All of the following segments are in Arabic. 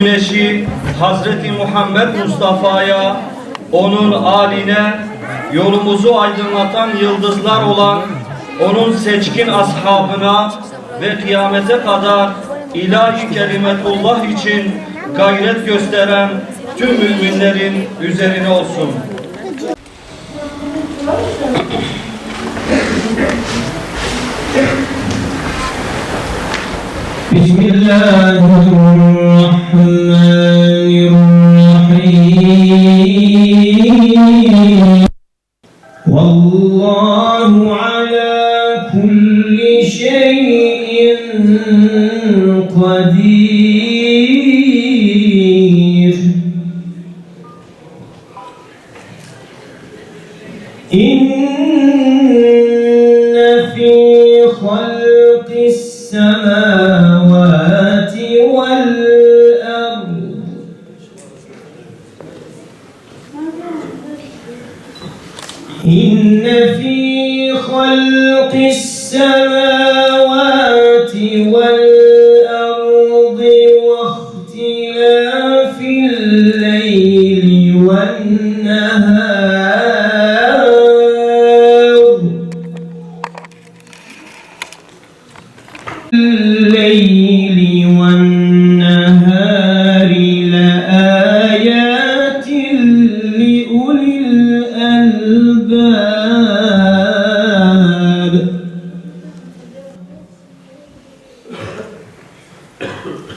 Güneşi Hazreti Muhammed Mustafa'ya, onun âline, yolumuzu aydınlatan yıldızlar olan onun seçkin ashabına ve kıyamete kadar ilahi kelimetullah için gayret gösteren tüm müminlerin üzerine olsun. Bismillahirrahmanirrahim. Vallahu ala kulli şeyin kadir. İnne fi halqis semavati vel ard inne fi halqis semavati vel ardi ve ihtilafil leyli ven nehar الليل والنهار لآيات لأولي الألباب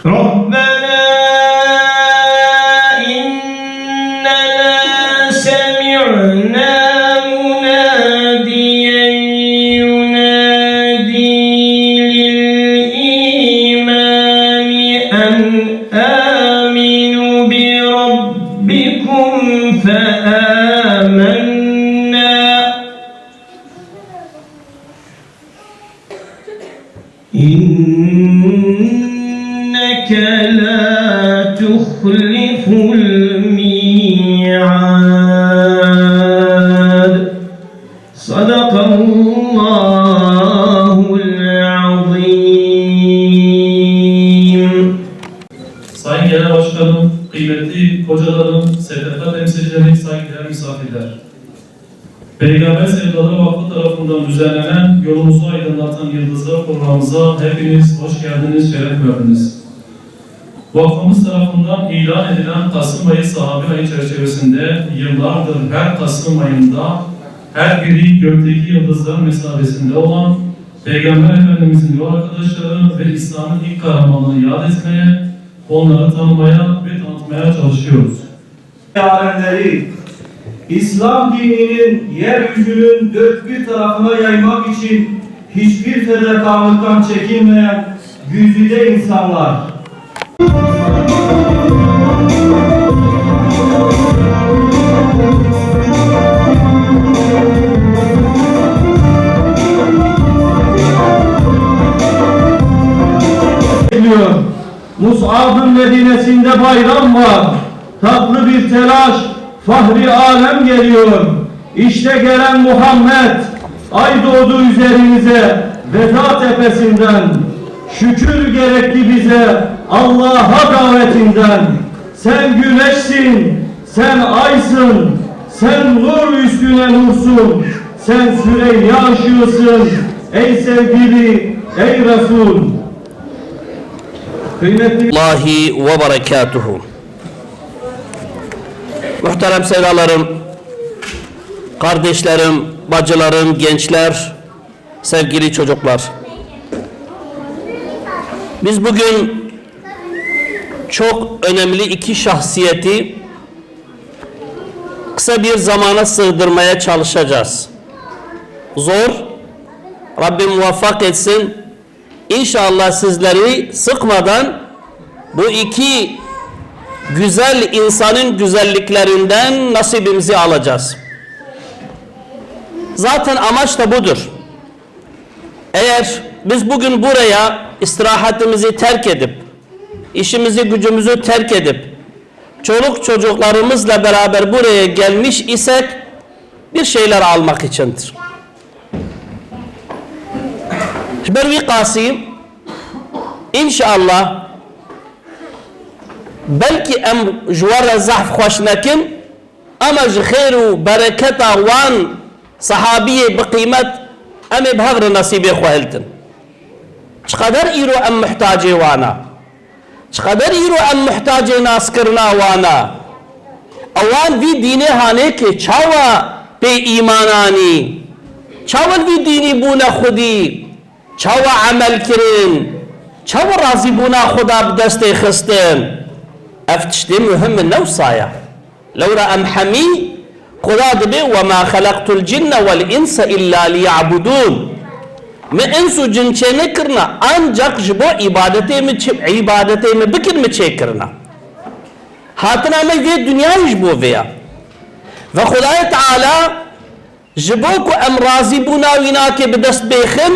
ربنا إننا سمعنا مناديا ينادي آمنوا بربكم فآمنا إنك لا تخلف الميعاد صدق الله العظيم. Sayın Genel Başkanım, kıymetli hocalarım, STK temsilcileri, saygıdeğer misafirler. Peygamber Sevdaları Vakfı tarafından düzenlenen Yolumuzu Aydınlatan Yıldızlar programımıza hepiniz hoş geldiniz, şeref verdiniz. Vakfımız tarafından ilan edilen Kasım ayı sahabe ayı çerçevesinde yıllardır her Kasım ayında her biri gökteki yıldızların mesabesinde olan Peygamber Efendimizin yol arkadaşları ve İslam'ın ilk kahramanlarını yad etmeye, onları tanımaya ve tanıtmaya çalışıyoruz. Alemleri, İslam dininin yeryüzünün dört bir tarafına yaymak için hiçbir fedakarlıktan çekinmeyen güzide insanlar. Mus'ab'ın Medine'sinde bayram var. Tatlı bir telaş, fahri alem geliyor. İşte gelen Muhammed, ay doğdu üzerimize veda tepesinden. Şükür gerekli bize Allah'a davetinden. Sen güneşsin, sen aysın, sen nur üstüne nursun. Sen Süreyya ışığısın, ey sevgili, ey Resul. Allahi ve berekatuhu. Muhterem sevdalarım, kardeşlerim, bacılarım, gençler, sevgili çocuklar. Biz bugün çok önemli iki şahsiyeti kısa bir zamana sığdırmaya çalışacağız. Zor, Rabbim muvaffak etsin. İnşallah sizleri sıkmadan bu iki güzel insanın güzelliklerinden nasibimizi alacağız. Zaten amaç da budur. Eğer biz bugün buraya istirahatimizi terk edip, işimizi gücümüzü terk edip, çoluk çocuklarımızla beraber buraya gelmiş isek, bir şeyler almak içindir. Bervi Kasım, inşallah, belki em jwara zahf hoş nekin, ama ji khairu bereketa wan sahabiye bi kıymet em bhavr nasibe khweltin. Çqadar iro em muhtace wana. Çqadar iro em muhtace naskirna wana. Awan vi dine hane ke çawa pe imanani. Çawa vi dini buna khudi. Çawa amel kirin. Çawa razı buna khuda bdeste khisten. افتشتي مهم النوصايا لو رأى محمي قراد به وما خلقت الجن والإنس إلا ليعبدون ما إنسو جنشي نكرنا أنجق جبو عبادتي من بكر متشكرنا هاتنا ما في الدنيا يجبو فيها فخداي تعالى جبوكو أم رازي بنا ويناك بدست بيخن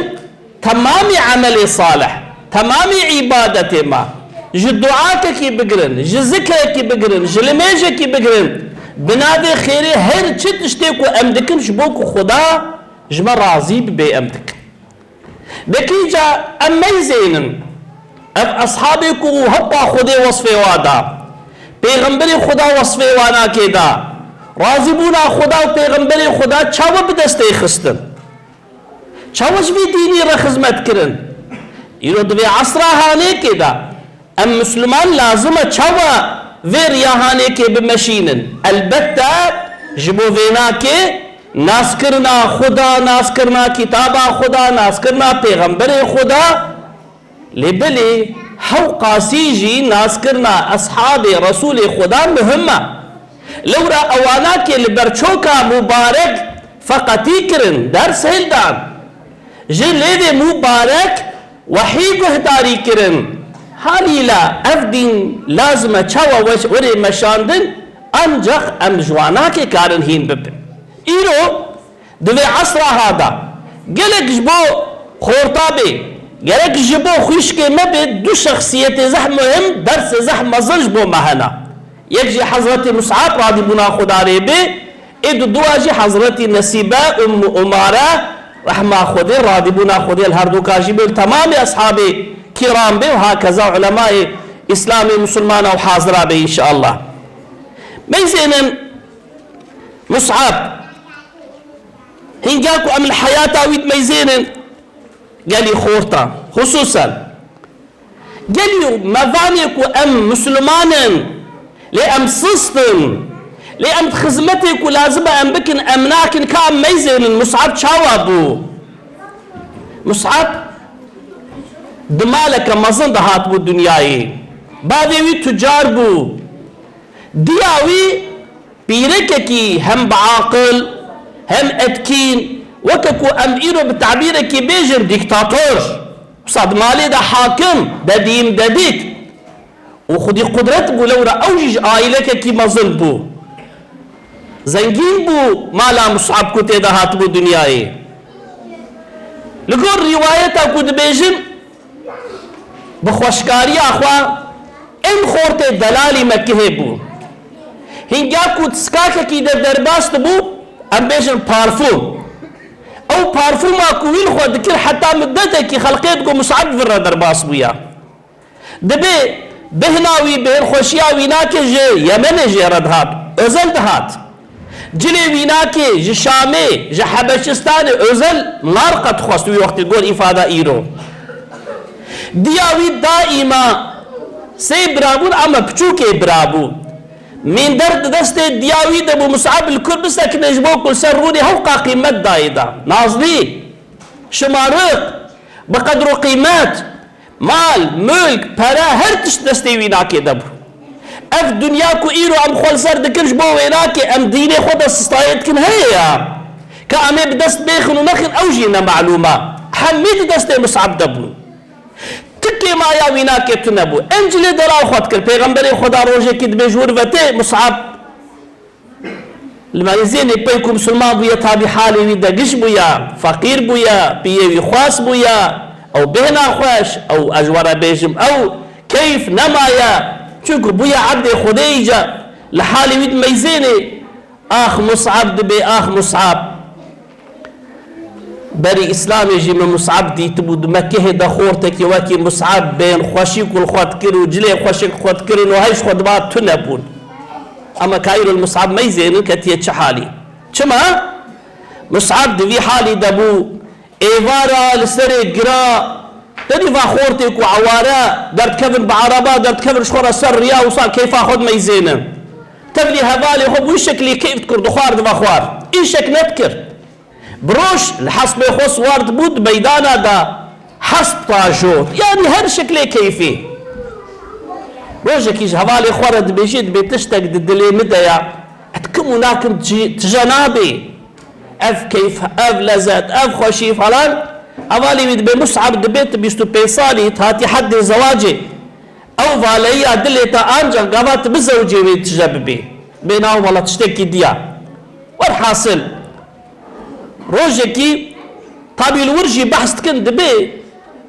تمام عملي صالح تمام عبادتي ما جي دعاك كي بقرن جي ذكر كي بقرن جي لميجة كي بقرن بنادي خيري هر چت اشتيكو امدكن شبوكو خدا جمع راضي بي امدك دكي جا اميزينن اف اصحابكو هبا خدي وصفي وادا پیغمبری خدا وصفي وانا كيدا راضي بونا خدا و پیغمبری خدا چاو بدسته خستن چاوش بي ديني را خدمت کرن يرو دوی عصرها هاني كيدا ام مسلمان لازمه چوا ویر یهانه که بمشینن البته جبو وینا که ناس کرنا خدا ناس کرنا کتابا خدا ناس کرنا پیغمبر خدا لبلی هو قاسی جی ناس کرنا اصحاب رسول خدا مهمه لورا اوانا که لبرچوکا مبارک فقطی کرن درس هلدان جی لید مبارک وحی گهداری کرن هاليلا افدين لازم تشوا وري مشاندن انجخ ام جواناكي كارن هين ببن ايرو دوي عصر هذا قالك جبو خورطابي قالك جبو خشكي مبد دو شخصية زح مهم درس زح مزل جبو مهنا يجي حضرتي مصعب راضي بنا خداري بي ادو دواجي حضرتي نسيبة ام امارة رحمة خدي راضي بنا خدي الهردو كاجي تمام اصحابي كرام به وهكذا علماء إسلامي مسلمان أو حاضرة به إن شاء الله ميزينا مصعب هنجاكو أم الحياة ويد ميزينا قال لي خورتا خصوصا قال لي مذانيكو أم مسلمانا لأم صستن لأم خزمتكو لازم أم بكن أمناكن كام ميزينا مصعب شاوابو مصعب دمالك مزن دهات بو دنیای بعدوی تجار بو دیاوی پیرک کی هم بعاقل هم اتکین وككو ام ايرو بالتعبير كي بيجر ديكتاتور صاد مالي ده حاكم ده دين ده ديك وخدي قدرت بو لورا اوجج عائلك كي مزن بو زنگين بو مالا مصعب كو تيدا هات بو دنیای لقول روايتا كو دبيجن بخوشکاری اخوا ام خورت دلالی مکه بو هنگا کو تسکاکه کی در درباست بو ام بیشن پارفوم او پارفوم اکو ویل خود دکر حتی مدته کی خلقیت کو مصعب ور درباس بویا دبی بهناوی بهر خوشیاوی ناکه جه یمن جه ردهات ازل دهات جلی ویناکه جه شامه جه حبشستان ازل نارقت خواستوی وقتی گول افاده ایرو دیاوی دائما سی برابون اما پچوکے برابو من درد دست دیاوی دبو مصعب الکربس اک نجبو کل سر رونی حوقا قیمت دائدا ناظری شمارق بقدر قیمت مال ملک پرا هر تشت دستی وینا کے دبو اف دنیا کو ایرو ام خول سر دکرش بو وینا کے ام دین خود استایت کن ہے یا که امی بدست بیخن و نخن اوجینا معلومه حمید دست مصعب دبو تكي ما يا وينا كتنبو انجلي دراو خود كر پیغمبر خدا روجه كد بجور وته مصعب لما يزين بيكم مسلمان بويا تابي حالي ويدا قش بويا فقير بويا بيوي خواس بويا او بهنا خوش او اجوار بيجم او كيف نمايا چونكو بويا عبد خديجة لحالي ويد ميزيني اخ مصعب دبي اخ مصعب بري اسلامي جي من مصعب دي تبود مكه دخورتك يواكي مصعب بين خوشيك والخوات كرو جلي خوشيك خوات كرو وهيش خود بات تنبون اما كايرو المصعب ميزين كتيه شحالي شما مصعب دي حالي دبو ايفارا لسري قرا تدي فاخورتك وعوارا درت كفن بعربا درت كفن شخورا سر ريا وصار كيف اخذ ميزينه تبلي هذالي هو وشكلي كيف تكر دخوار دفاخوار ايشك نذكر بروش الحسب يخص وارد بود ميدانا دا حسب طاجوت يعني هر شكله كيفي روجك يج هوالي خورد بيجيد بيتشتك دلي مدايا اتكمو ناكم تجنابي اف كيف اف لذات اف خوشي فلان هوالي بيد بمصعب دبيت بيستو بيصالي تهاتي حد زواجي او فاليا دلي تا انجل قابات بزوجي ويتجببي بيناهم والله تشتكي ديا والحاصل روجكي طابي الورجي بحث كن دبي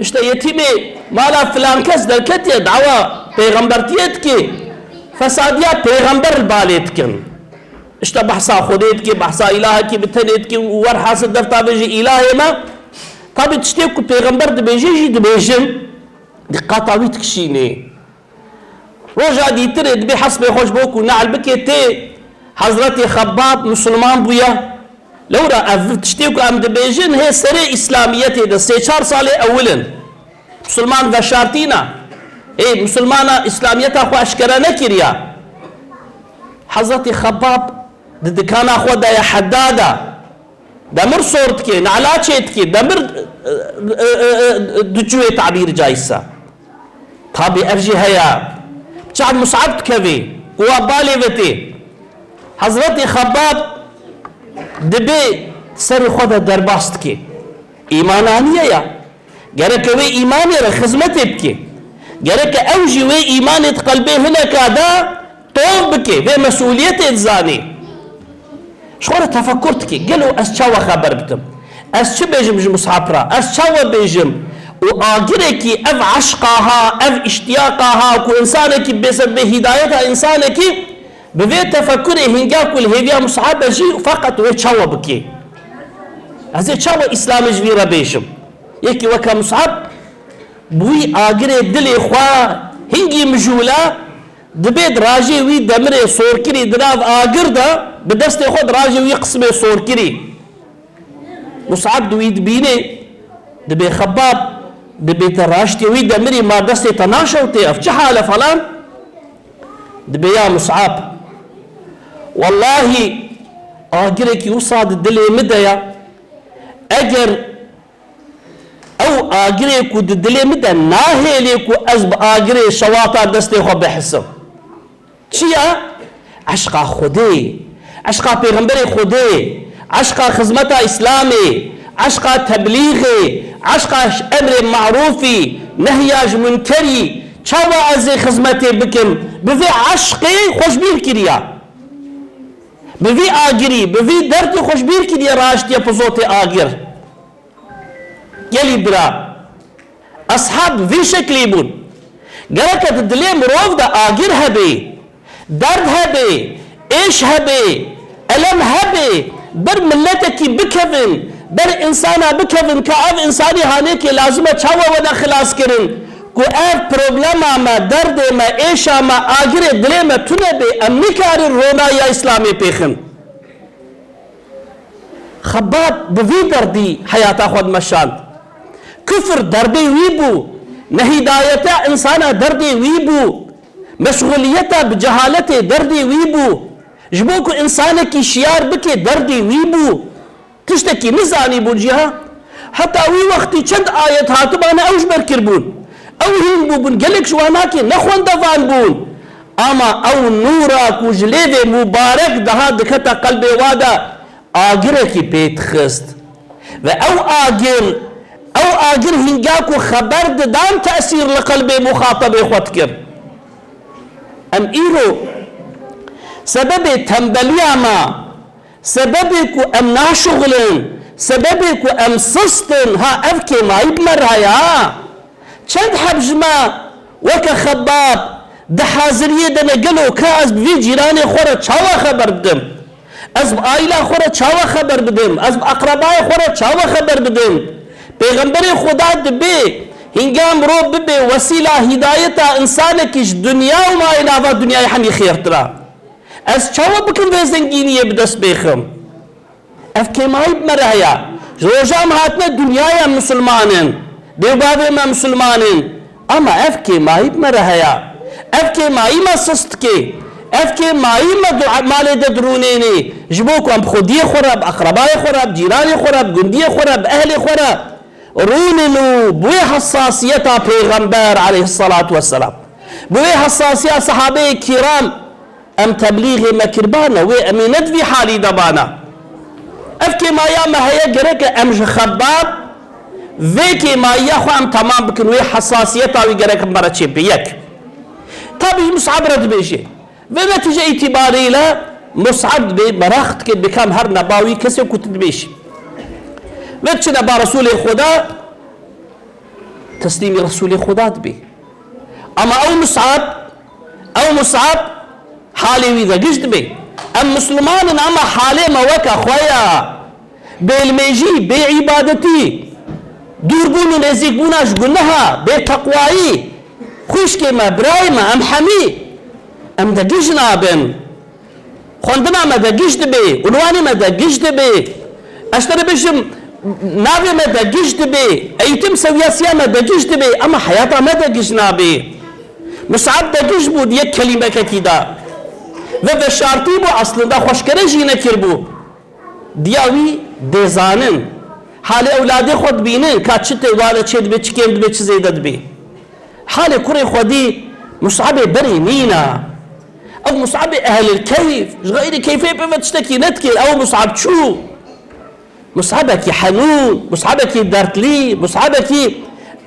اشتا يتيمي مالا فلان كس دلكتي دعوة پیغمبرتيتكي فساديا پیغمبر الباليتكن اشتا بحثا خوديتكي بحثا الهكي بتنيتكي ور حاصل دفتا بيجي الهي ما طابي تشتيكو پیغمبر دبيجي دبيجن دي قاطاوي تكشيني روجا دي ترد بي حسب خوش بوكو نعل بكي تي حضرتي خباب مسلمان بويا لورا تشتيكو ام دبيجن هي سري اسلاميتي ده 3-4 سال اولا مسلمان وشارتينا ايه مسلمانا اسلاميتا خو اشكرا نكريا حضرتي خباب دكانا خو دا يا حدادا دمر صورتكي نعلاتشيتكي دمر دجوي تعبير جايسا طابي ارجي هيا شعب مصعب كفي قوى بالي وتي حضرتي خباب دبي سر خود درباستكي ايمانانيه يا جرك وي ايماني خدمتي بكي جرك اوجي وي ايماني قلبي هنا كادا طوب بكي في مسؤوليتي تزاني شخور تفكرتكي قالوا اسشاوى خبر بتم اسش بيجم مصحابرا اسشاوى بيجم واجركي اف عشقها اف اشتياقها كو انسانك بسبب هدايتها انسانك بفيت تفكري هنجاكل هيفيا مصعب جي فقط ويتشاوى بكي هذا تشاوى اسلام جويرا بيشم يكي وكا مصعب بوي اجري دلي خوا هنجي مجولا دبيد راجي وي دمري صوركري دراف اجردا بدست خود راجي وي قسمي صوركري مصعب دوي دبيني دبي خباب دبي تراشتي وي دمري ما دستي تناشوتي اف حاله فلان دبي يا مصعب والله اجرك يوصاد الدلي مدايا اجر او اجرك ودلي مدى ناهيلك ازب اجري شواطا دستي خو بحسب شيا عشقا خدي عشقا پیغمبر خدي عشقا خدمتا اسلامي عشقا تبليغي عشقا امر معروفي نهياج منكري چاوا از خدمتي بكم بفي عشقي خوش بير كريا بفي آگری بفي دردی خوشبیر کی دی راشتی پزوت آگر يلي برا أصحاب في شكل بون قالك الدليل مروف دا آگر هبي درد هبي إيش هبي ألم هبي بر ملتك بكفن بر إنسانا بكفن كأف إنساني هانيك لازمة چاوا ودا خلاص کرن کو اف پروبلم ما درد ما ایشا ما آگر دل ما تنبي امنكار رونا يا اسلامي پیخن خباب بفي دردي حياتا خود مشاند كفر دردي ويبو نهدايتا انسانا دردي ويبو مشغوليتا بجهالته دردي ويبو جبوكو انسانك شيار بكي دردي ويبو تشتكي نزاني بون جهة حتى وي وقتي چند آيات هاتبانا اوش بركر بون او هين بون قالك شواناكي نخوان دفان بون اما او نورا کو جليد مبارك دها دكتا قلبي وادا آگرکی پیت خست و او آگر او او اگر هنگاكو خبر ددان تأثير لقلب مخاطب خودكر ام ايرو سبب تنبليا ما سببك ام ناشغلن سببك ام سستن ها افكي ما يبمر هيا چند حبجما وك خباب ده حاضریه ده نگلو که از بی جیران خوره چاوا خبر بدم از آیلا خوره چاوا خبر بدم از اقربای خوره چاوا خبر بدم پیغمبر خدا دبی هنگام رو ببی وسیله هدایت انسان کش دنیا و ما علاوه دنیای همی خیر ترا از چاوا بکن به زنگینیه بدست بخم اف کمایی بمرهیا روزام هاتنا دنیای مسلمانن دیوبابه ما مسلمانن اما اف کمایی بمرهیا اف که مایی ما سست که اف که مایی ما مال درونینی جبوک ام خودی خورب اقربای خورب جیرانی خورب گندی خورب اهل خورب رونلو بوی حساسیتا پیغمبر علیه الصلاة والسلام بوی حساسیت صحابه کرام ام تبلیغ مکربانا و امینت في حالی دبانا اف که مایا ما هیا گرک ام خباب و که مایا خو ام تمام بکن و حساسیتا و گرک مرچه بیک طبعا مصعب رد بيجي ونتيجة اعتباري له مصعب بمراخت كد بكام هر نباوي كسي وكتد بيجي وچ نبا رسول خدا تسليم رسول خدا دبي اما او مصعب حالي ويذا قشت بي ام مسلمان اما حالي ما وكا خويا بالميجي بعبادتي دوربون نزيك بوناش قلناها بتقوائي خوش که ما برای ما ام حمی ام دقیش نابن خوندنا ما دقیش دبی عنوانی ما دقیش دبی اشتر بشم نابی ما دقیش دبی ایتم سویاسیا ما دقیش دبی اما حیاتا ما دقیش نابی مصعب دقیش بود یک کلمه که دا و بشارتی بو اصلا دا خوشکره جی نکر بو دیاوی دیزانن حال اولاد خود بینن که چه والد چه دبی چه کم دبی چه زیده دبی حال كوري خودي مصعب بري مينا او مصعب اهل الكيف غير كيفية بفتشتكي نتكي او مصعب شو مصعبك حنون مصعبك درتلي مصعبك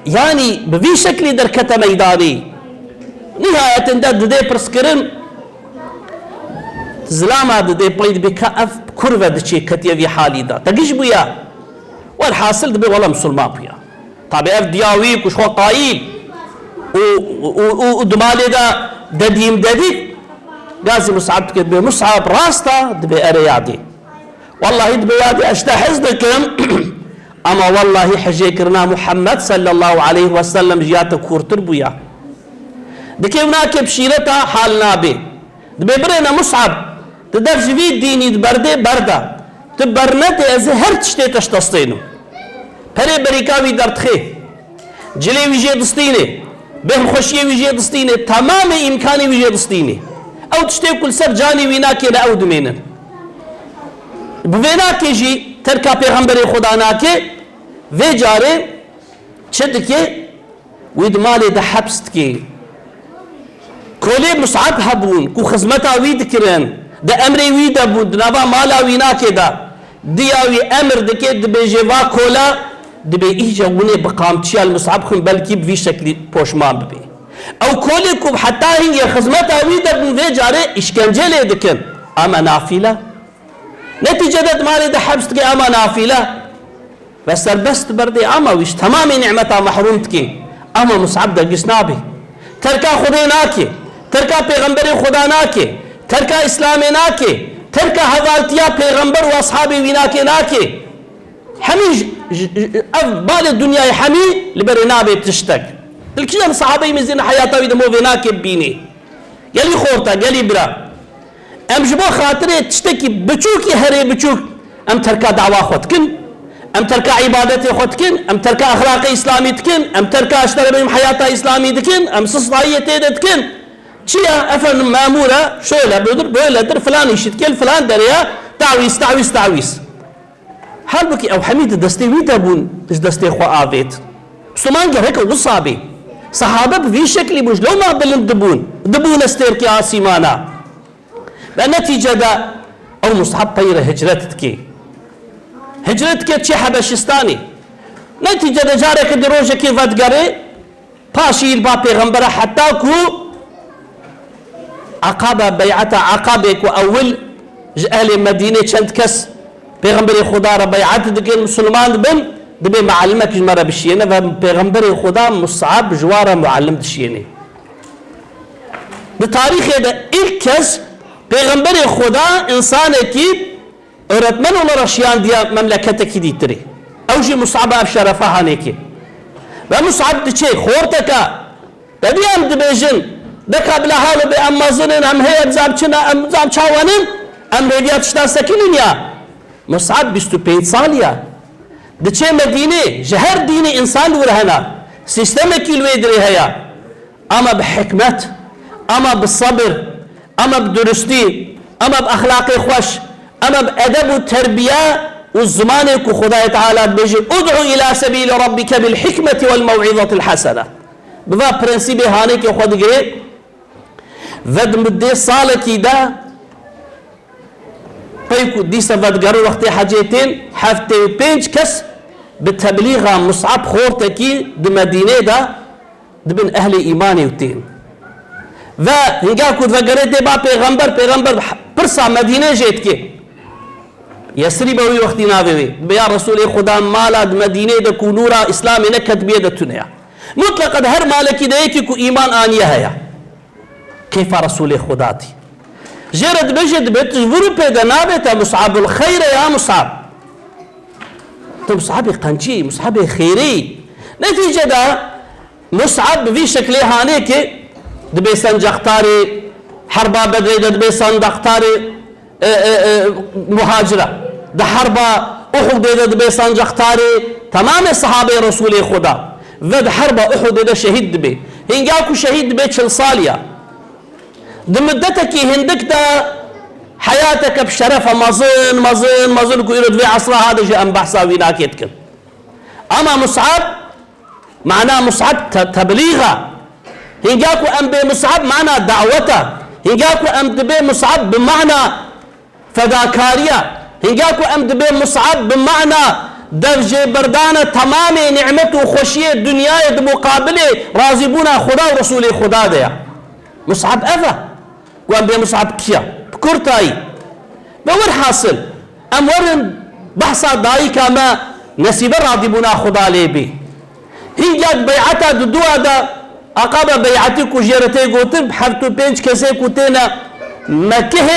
يعني بفي شكل دركة ميداني نهاية دي برسكرن زلاما دي بيد بكاف كرفة دشي كتيا في حالي دا تقيش بيا والحاصل دبي والله مسلمان بيا طبعا اف دياويك وشو قايل ودمالي دا دديم ددي قاسي مصعب تكتبه مصعب راستا دبي اريادي والله دبي يادي اشتحز دكم اما والله حجيكرنا محمد صلى الله عليه وسلم جياتا كورتر بويا دكي هناك بشيرتا حالنا بي دبي برينا مصعب تدرج في ديني دبرده بردا تبرنت ازي هر تشتي تشتصينو بري بريكاوي درتخي جلي ويجي دستيني بهم خوشی ویژه دستینه تمام امکانی ویژه دستینه او تشتی کل سر جانی وینا که او دمینن بوینا که جی ترکا پیغمبر خدا ناکه و جاره چد که وید مال ده حبست که کولی مصعب هبون کو خزمتا وید کرن ده امری وید بود نوا مالا وینا که ده دیاوی امر دکه دبی جوا کولا دبي إيجا وني بقامتشي المصعب خن بلكي بفي شكل بوشمان ببي أو كولكم حتى هي خزمتها ويدا بن في جاري إشكنجة ليدكن أما نافلة نتيجة مالي ده حبستك أما نافلة بس البست بردي أما ويش تمام نعمتها محرومتك أما مصعب ده قسنابي تركا خديناكي تركا پیغمبر خدا ناكي تركا إسلامي ناكي تركا حوالتيا پیغمبر وأصحابي ويناكي ناكي حمي أفضل الدنيا حمي لبرنابي بتشتك الكيان صحابي مزين حياته ويدمو فيناك بيني يلي خورتا يلي برا ام جبو خاطري تشتكي بچوكي هري بچوك ام تركا دعوة خودكن ام تركا عبادتي خودكن ام تركا اخلاقي اسلامي تكن ام تركا اشتري بهم حياته اسلامي دكن ام صصلاية تكن چيا افن مامورة شويلة بويلة در فلان يشتكل فلان دريا تعويس هل بكي او حميد دستي ويدا بون دستي خو آفيت سمان هيك وصابي صحابة بفي شكل بوش لو ما بلن دبون استيركي آسيمانا بنتيجة دا او مصحب طيرة هجرتك تشي حبشستاني نتیجه دجاره که دروژه که ودگره پاشیل با پیغمبر حتی کو عقابه بیعت عقابه کو اول اهل مدینه چند کس پیغمبر خدا را بیعت دکن مسلمان بن دبی معلمه که مرا بشینه و پیغمبر خدا مصعب جواره معلم دشینه به تاریخ ده ilk kez پیغمبر خدا انسان کی öğretmen olarak şiyan diye memlekete ditiri. Evji Mus'ab ab şerefa haneki. Ve Mus'ab diçe khorteka. Bediyam dibejin deka bila halı be ammazının am heyet zabçına am zabçavanın am rediyat işten sekinin ya. Mus'ab 25 sal ya. Diçe Medine her dini insan vurhana. Sisteme kilvediri heya. Ama bi hikmet, ama bi sabır, ama bi dürüstlüğü, ama bi ahlakı hoş, ama bi edeb ve terbiye o zamanı ku Huda Teala beji ud'u ila sebil rabbike bil hikmeti vel mev'izatil hasene. Bu prensibi hane ki Hud gire ve müddet salaki da peyku disa vadgaru vakti hacetin hafte 5 kes بتبليغ مصعب خورتكي بمدينة دا دبن أهل إيماني وتين و هنگا كود وگره دي با پیغمبر برسا مدينة جيت كي يسري بوي وقتي ناوي بيا رسول خدا مالا مدينة دا كونورا إسلامي نكت بيدا تنيا مطلقا هر مالكي دا يكي كو إيمان آنيا هيا كيف رسول خدا تي جرد بجد بتجبرو بيدا نابتا مصعب الخير يا مصعب مصعب قنچی مصعب خیری نتیجه دا مصعب في شکل هانه که دبی سنجختاری حربا بدری دبی سندختاری مهاجره ده حربا احد دبی سنجختاری تمام صحابه رسول خدا و ده حربا احد ده شهید دبی هنگا کو شهید دبی 40 سالیا دمدتك هندك دا حياتك بشرف مظن كو يرد في عصرها هذا جاء بحثا ويناك يتكن اما مصعب معناه مصعب تبليغا هنجاكو ام بمصعب معنى دعوته هنجاكو ام بمصعب بمعنى فداكاريا هنجاكو ام بمصعب بمعنى درجة بردانة تمام نعمته وخشية الدنيا مقابله راضبونا خدا ورسول خدا ديا مصعب أذى وام بمصعب كيا كورتاي بور حاصل امورن بحثا داي كما نسيب راضبنا خدا ليبي هي جات بيعتا دوا دا اقاب بيعتي كو جيرتي غوتن بحفتو بنج كسي كوتينا مكه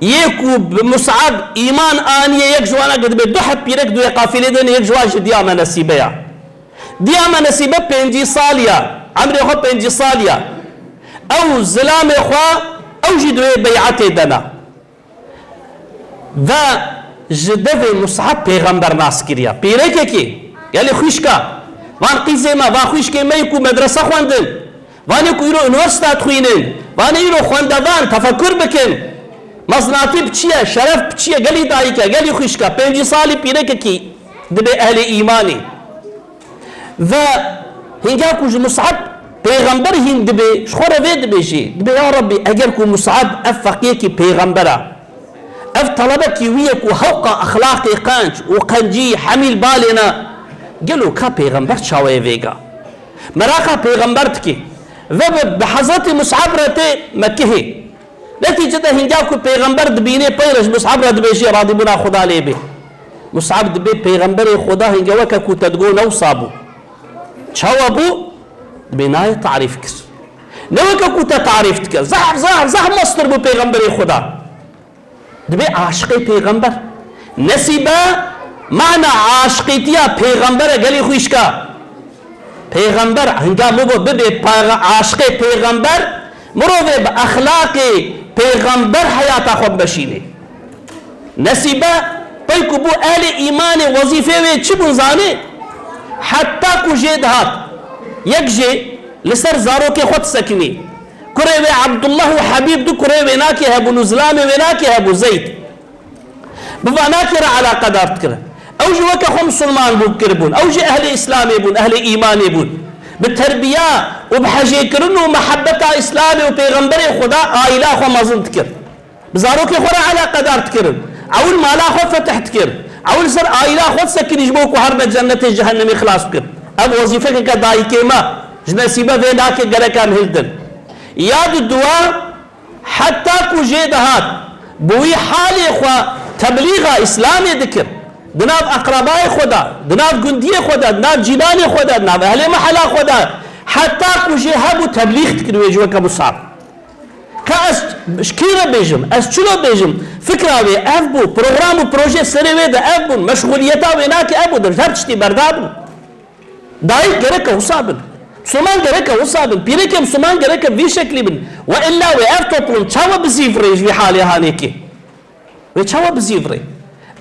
يكو بمصعب ايمان انيه يك جوانا قد بدو حب يرك دو قافله دن يك جواج دياما نسيبيا دياما نسيبه بنجي صاليا عمري خو بنجي صاليا او زلام اخوا او جدوه بيعته دنا و جدوه مصعب پیغمبر ناس کریا پیره که کی یعنی خوشکا وان قیزه ما وان خوشکه میکو مدرسه خواندن وانی کو ایرو انورسیتات خوینن وانی ایرو خواندوان تفکر بکن مزناتی بچیه شرف بچیه گلی دایی که گلی خوشکا 5 سالی پیره که کی دبه اهل ایمانی و هنگا کج مصعب پیغمبر هند دبی شخوره وید بیشی دبی یا ربی اگر کو مصعب اف فقیه کی پیغمبره اف طلبه کی ویه کو حوقا اخلاقی قنج و قنجی حمیل بالنا گلو کا پیغمبر چاوه ویگا مراقا پیغمبر تکی و بحضرت مصعب رته مکهی نتیجه ده هنگا کو پیغمبر دبینه پیرش مصعب را دبیشی راضی بنا خدا لیبی مصعب دبی پیغمبر خدا هنگا وکا کو تدگو نو صابو چاوه بناية تعريف كس نوكا كوتا تعريف كس زهر مصدر بو پیغمبر خدا دبي عاشقي پیغمبر نسيبا معنى عاشقيتيا پیغمبر گلی خوشكا پیغمبر هنگا مبو ببي عاشقي پیغمبر مروه باخلاقي پیغمبر حياتا خود بشيني نسيبا پيكو بو اهل ايمان وظيفه وي چي بنزاني حتى كو جيد هات يكجي لسر زاروكي خود سكني كريوي عبد الله وحبيب دو كريوي ناكي هبو نزلامي وناكي هبو زيد بفا ناكرا على قدر تكره اوجي وكا خم سلمان بو كربون اوجي اهل اسلامي بون اهل ايماني بون بالتربية وبحاجة كرنو محبتا اسلامي وبيغمبري خدا آيلا خو مازن تكر بزاروكي خورا على قدر تكرن اول مالا خو فتح تكر اول سر آيلا خود سكن يجبوك وهرنا جنة جهنم خلاص بكن اب وظيفة كداي كيما جنسيبة بيناك جركان هلدن ياد الدواء حتى كو جيدهات بوي حالي خوا تبليغ اسلامي ذكر دناب اقرباء خدا دناب جندي خدا دناب جيراني خدا دناب اهل محلا خدا حتى كو جهبو تبليغ تكنو يجوك مصعب كاس شكيرا بيجم اس چلو بيجم فكره وي افبو بروجرام و بروجي سري وي ده افبو مشغوليتا ويناك ابو در هر چتي بردابن داي گرك وصابن سومان گرك وصابن بيرك سومان گرك في شكل بن والا وي اف توبلن چاو بزيفري في حالي هانيكي وي چاو بزيفري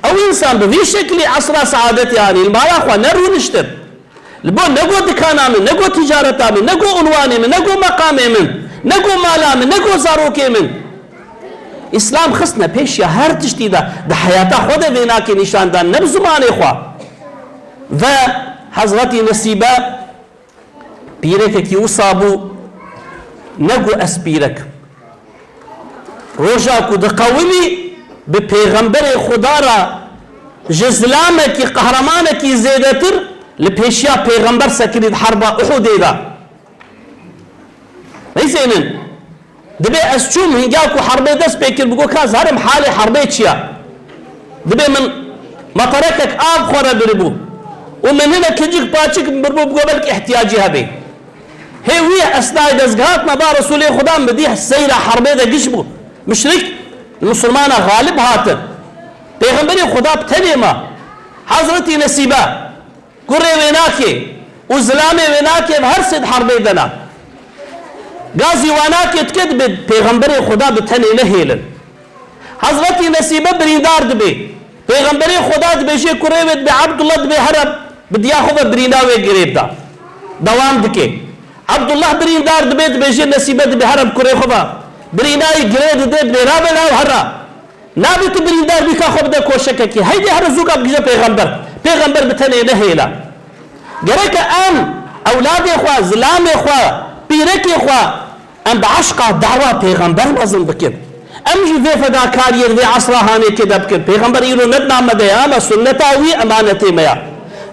او انسان بفي شكل عصر سعادت يعني المالا اخوة نرو نشتر لبو نقو دكانا من نقو تجارتا من نقو عنواني من نقو مقامي من نقو مالا من نقو زاروكي من اسلام خصنا پیش یا هر تشتی ده حیاتا خود وینا که نشان دان نب زمان خواه و حضرت نصیبه پیرک کی اصابو نقو اس پیرک روژا کو ده قولی به پیغمبر خدا را جزلامه کی قهرمانه کی زیدتر لپیشیا پیغمبر سکرید حرب احد دا نیسینن دبي اسچوم هنجاكو حربي دس بيكر بقول كاز هرم حالي حربي تشيا دبي من مطركك آب خورا بربو ومن هنا كجيك باتشك بربو بقولك احتياجي هبي هي ويا اثناء دزقات ما با رسول خدا بديح السيرة حربي دا قشبو مشرك المسلمان غالب هاتر پیغمبر خدا بتني ما حضرتي نسيبه قري ويناكي وزلامي ويناكي بهر سد حربي دنا غازي وانا كتكد پیغمبر خدا بتني نهيلن حضرتي نسيبه بريندار دبي پیغمبر خدا دبيشي كريوت بعبد الله دبي هرب بدي اخذ برينداوي قريب دا دوام دكي عبد الله بريندار دبي دبيشي نسيبه دبي هرب كري خدا برينداي قريد دبي رابلا وهرا نابت بريندار بك خب دا كوشككي هيدي هرزوك ابجي پیغمبر بتني نهيلا قريك ام اولادي اخوا زلامي اخوا پیرکی خوا ام بعشق دعوة پیغمبر وزن بکن ام جی وی فداکاری وی عصر هانی که دبکن پیغمبر ایرو ندنا مده اما سنتاوی امانتی میا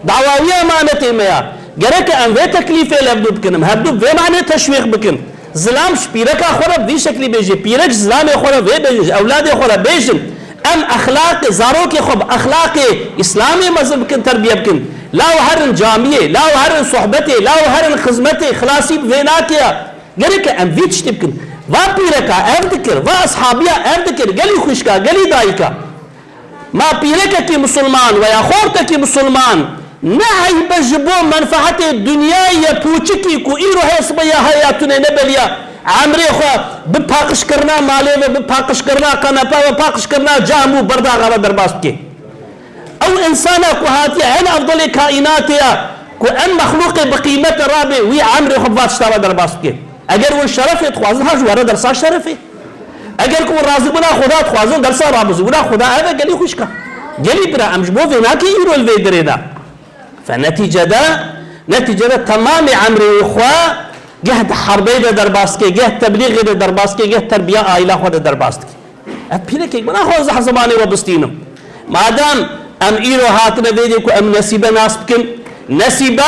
دعواوی امانتی میا گرک ام وی تکلیفه لبدو بکنم هبدو وی معنی تشویق بکن زلامش پیرکا خورا وی شکلی بیجی پیرک زلام خورا وی بیجی اولاد خورا بیجن ام اخلاق زاروک خب اخلاق اسلامی مذہب بکن تربیه بکن لا هرن جامعه لا هرن صحبته لا هرن خدمته خلاصي بفيناكيا قالك ام فيتش تبكن وبيركا اذكر واصحابيا اذكر قالي خوشكا قالي دايكا ما بيركا كي مسلمان ويا خورتا كي مسلمان نهي بجبو منفعه الدنيا يا بوچكي كو ايرو هيسبيا حياتنا نبليا عمري خو بپاقش کرنا مالے و بپاقش کرنا قنپا و پاقش کرنا جامو بردا غلا درباست کے او انسانا كو هاتي انا افضل كائنات كو ام مخلوق بقيمه رابع وي عمري خبات اشترى درباسكي اگر و شرف تخوازن هاج ورا درسا شرفي اگر كو رازق بنا خدا تخوازن درسا رابز بنا خدا هذا قال لي خوشكا قال لي برا امجبو فيناكي يرو الفيدرينا فنتيجه ده تمام عمري اخوا جهد حربي درباسكي جهد تبليغ درباسكي جهد تربيه عائله خود درباسكي ابينك بنا خوز حزباني وبستينم مادام ام ايرو هاتنا فيديكو ام نسيبه ناس بكن نسيبه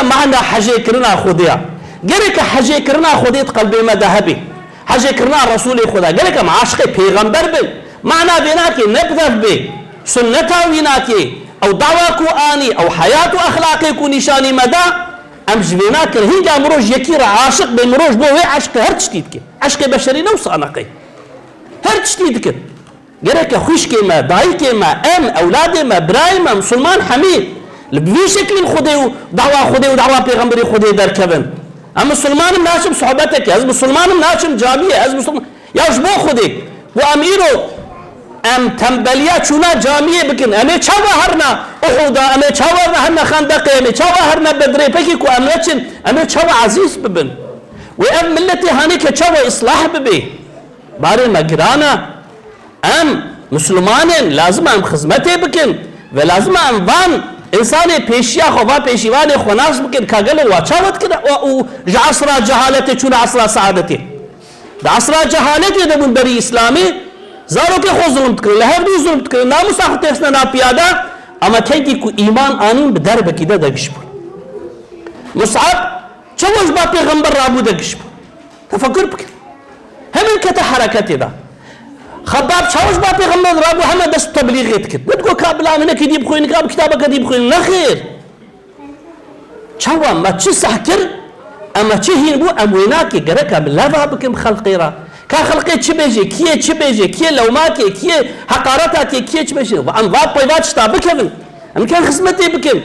معنى حاجه كرنا خديا قالك حاجه كرنا خديت قلبي ما ذهبي حاجه كرنا رسول خدا قالك مع عشق پیغمبر بي معنى بيناكي نبذ بي سنتا ويناكي او دعواكو اني او حياتو اخلاقيكو نشاني مدى ام جبيناك هيجا مروج يكير عاشق بمروج بو عشق هر تشتيتك عشق بشري نوصانقي هر تشتيتك قالك خوش كيما داي كيما ام اولادي ما براي ما مسلمان حميد بفي شكل خدي ودعوة پیغمبري خدي در كبن ام مسلمان ناشم صحبتك از مسلمان ناشم جامعه از مسلمان يا شبو خدي واميرو ام تنبليا چونا جامعه بكن امي چاوا هرنا احودا امي چاوا هرنا خندق امي چاوا هرنا بدري پكي كو املچن امي چاوا عزيز ببن وام ملتي هاني كچاوا اصلاح ببي باري مگرانا ام مسلمان لازم ام خدمته بکن و لازم ام وان انسان پیشیا خواه پیشیوان خوناس بکن کاغل واچاوت کن و عصر جهالت چون عصر سعادت دا عصر جهالت دا من بری اسلامی زارو که خود ظلم تکرن لهر دو ظلم تکرن ناموس آخر تیسنا ناپیادا اما کنگی که ایمان آنین به در بکیده دگش بود مصعب چوش با پیغمبر رابو دگش بود تفکر بکن همین کتا حرکتی دا خباب چوش با پیغمبر رابو همه دست تبلیغیت کرد ندگو کابلا منه که دی بخوین کاب کتابه که دی بخوین نخیر چوا ما چی سح کرد اما چه هین بو اموینا که گره کاملا بکم خلقی را که خلقی چی بیجه کیه چی بیجه کیه لوما که کیه حقارتا که کیه چی بیجه و ام واد پایواد شتا بکن ام که خدمتی بکن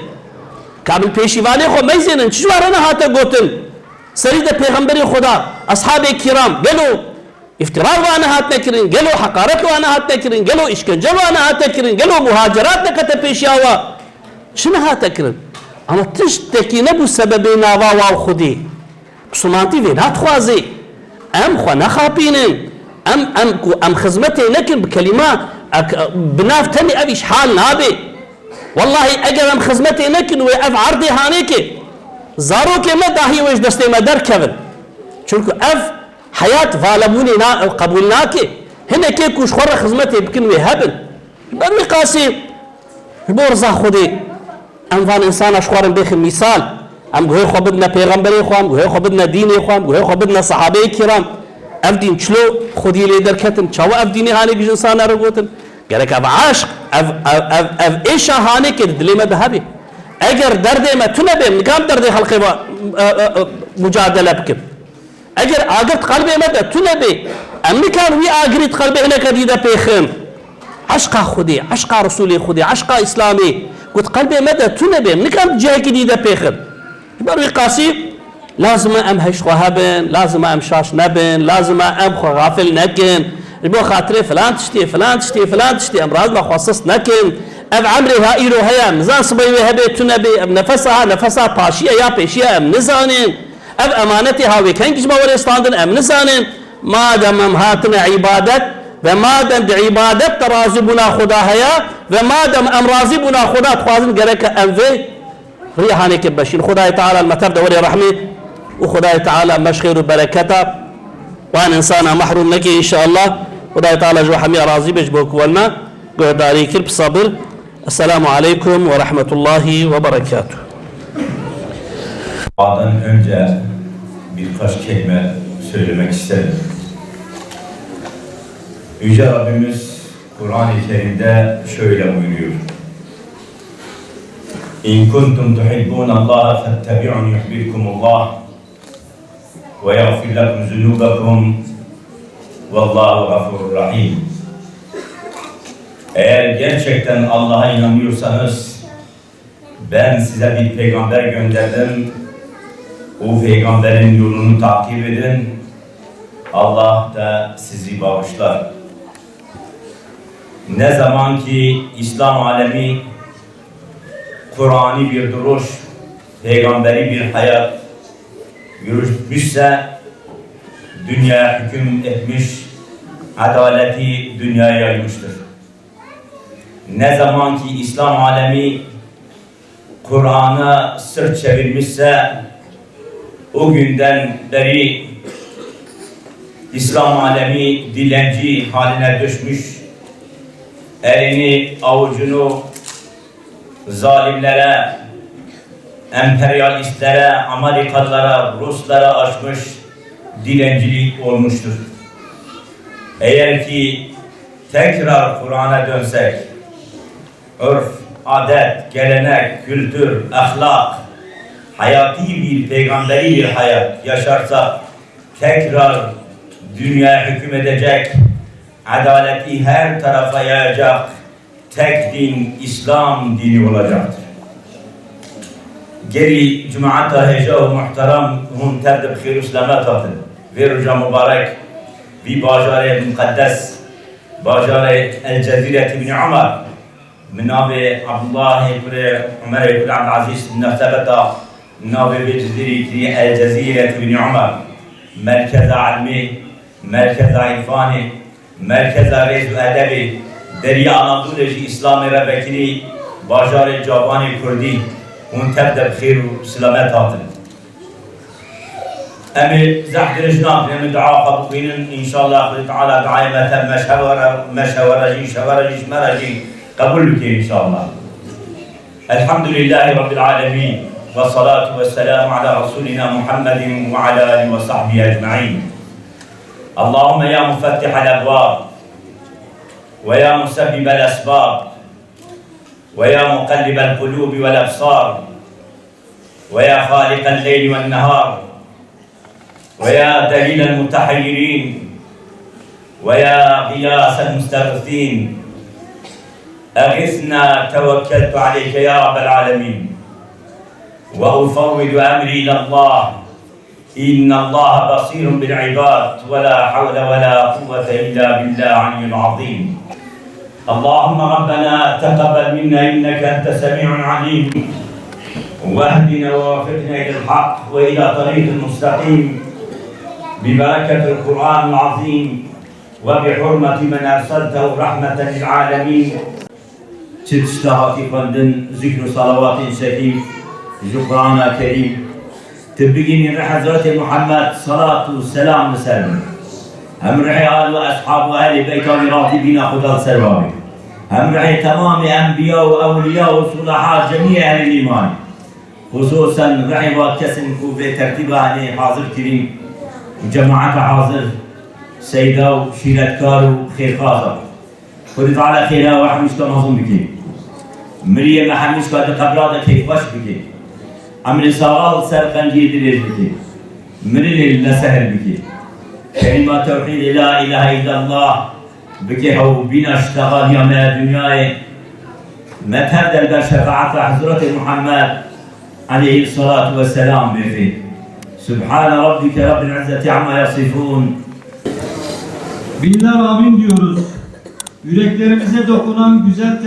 کامل پیشیوانی خو میزنن چجوارانه هاتا گوتن سرید پیغمبری خدا اصحاب کرام گلو افتراء وانا هات نکرین گلو حقارت وانا هات نکرین گلو اشکنجه وانا هات نکرین گلو مهاجرات نکت پیشیاوا شنو هات نکرین اما تشتكي نبو سبب ناوا واو خودي بسمانتي وين هاتخوازي ام خو نخابينن ام خدمتي لكن بكلمه بناف تاني ابيش حال نابي والله اجر ام خدمتي لكن واف عرضي هانيك زاروك ما داهي ويش دستي ما در كفن چونكو اف حياه فالبوني قبولناك هنا كيكوش خور خدمتي بكن وهبن بروي قاسي بورزا خودي ام فان انسان اشخوارن بيخ مثال ام گوه خو بدنا پیغمبری خو ام گوه خو بدنا دینی خو ام گوه خو بدنا صحابه کرام اف دین چلو خودی لیدر کتن چاو اف دینی هانی گج انسان رو گوتن گرک اف عاشق اف ايش هانی که دلی ما بهبی اگر درد ما تنبه نکام درد خلقی با مجادله بکن اگر آگرت قلبی ما تنبه ام نکان وی آگریت قلبی هنا کدیده پیخم عشق خودی عشق رسول خودی عشق اسلامی قلت قلبي مدى تنبه من كان جاي جديدة بيخر بروي قاسي لازم ام هش هبن لازم ام شاش نبن لازم ام خو غافل نكن ربو خاطري فلان تشتي فلان تشتي فلان تشتي امراض ما خصص نكن اب عمري هايرو هيا مزان صبي وهبي تنبي ام نفسها باشيه يا بيشيه ام نزانين اب امانتي هاوي كان جما وري ستاندن ام نزانين ما دام ام هاتنا عبادت وما دام عبادت ترازبنا خدا هيا وما دام امراضبنا خدا تخوازن جرك انفي ريحاني كبشين خداي تعالى المتر دوري رحمه وخداي تعالى مشخير وبركته وان انسان محروم نكي ان شاء الله خداي تعالى جو حمي راضي بجبوك ولنا قداري كرب صبر السلام عليكم ورحمه الله وبركاته. A'dan önce birkaç kelime söylemek isterim. Yüce Rabbimiz Kur'an-ı Kerim'de şöyle buyuruyor. İn kuntum tuhibbunallaha fettebi'un yuhbibkumullah ve yaghfir lekum zunubakum vallahu gafurur rahim. Eğer gerçekten Allah'a inanıyorsanız ben size bir peygamber gönderdim. O peygamberin yolunu takip edin. Allah da sizi bağışlar. Ne zaman ki İslam alemi Kur'an'ı bir duruş, peygamberi bir hayat yürütmüşse, dünya hüküm etmiş, adaleti dünyaya yaymıştır. Ne zaman ki İslam alemi Kur'an'a sırt çevirmişse, o günden beri İslam alemi dilenci haline düşmüş, elini, avucunu zalimlere, emperyalistlere, Amerikalılara, Ruslara açmış dilencilik olmuştur. Eğer ki tekrar Kur'an'a dönsek, örf, adet, gelenek, kültür, ahlak, hayati bir peygamberi bir hayat yaşarsak, tekrar dünya hüküm edecek, adaleti her tarafa yayacak tek din İslam dini olacaktır. Geri cemaata heca-u muhtaram hun terdib khir islamat atın. Ve ruca mübarek vi bajare mukaddes bajare El Cezire ibn Umar minave Abdullah ibn Umar ibn Abdülaziz neftabeta minave ve Cezire El Cezire ibn Umar merkez almi merkez irfani merkez rezu edebi Derya Anadolu'cu İslam-ı Rebekini Bajar-ı Cavani Kurdi Muntebde bkhir ve selamet atın. أمي زحد الجناب من دعاء قبوين إن شاء الله أخذ تعالى دعايمة مشورجي شمرجي قبول لك إن شاء الله. الحمد لله رب العالمين والصلاة والسلام على رسولنا محمد وعلى آله وصحبه أجمعين. اللهم يا مفتح الأبواب ويا مسبب الأسباب ويا مقلب القلوب والأبصار ويا خالق الليل والنهار ويا دليل المتحيرين ويا غياث المستغيثين أغثنا توكلت عليك يا رب العالمين وأفوض أمري إلى الله إن الله بصير بالعباد ولا حول ولا قوة إلا بالله العلي العظيم. اللهم ربنا تقبل منا إنك أنت السميع العليم واهدنا ووفقنا إلى الحق وإلى طريق المستقيم ببركة القرآن العظيم وبحرمة من أرسلته رحمة للعالمين. تشتهاتي قندن ذكر صلوات شريف قرآن كريم تبقيني رح حضرت محمد صلاة والسلام وسلم هم رحي آل وأصحاب وأهل بيت راضين خدا السلام هم رحي تمام أنبياء وأولياء وصلحاء جميع أهل الإيمان خصوصا رحي وكسن في ترتيبه حاضر كريم وجماعة حاضر سيدة وشيرتكار وخير خاصة خذت على خيرها وحمشك مظلوم بكي مريم حمشك قبراتك كيف وش بكي عمل سوال سرقنجي دريج بكي مريم لسهل بكي كلمة توحيد لا إله إلا الله بكي هو بنا اشتغل يوم الدنيا متهدى البشفاعة حضرة محمد عليه الصلاة والسلام بفي سبحان ربك رب العزة عما يصفون. Binler amin diyoruz. Yüreklerimize dokunan güzel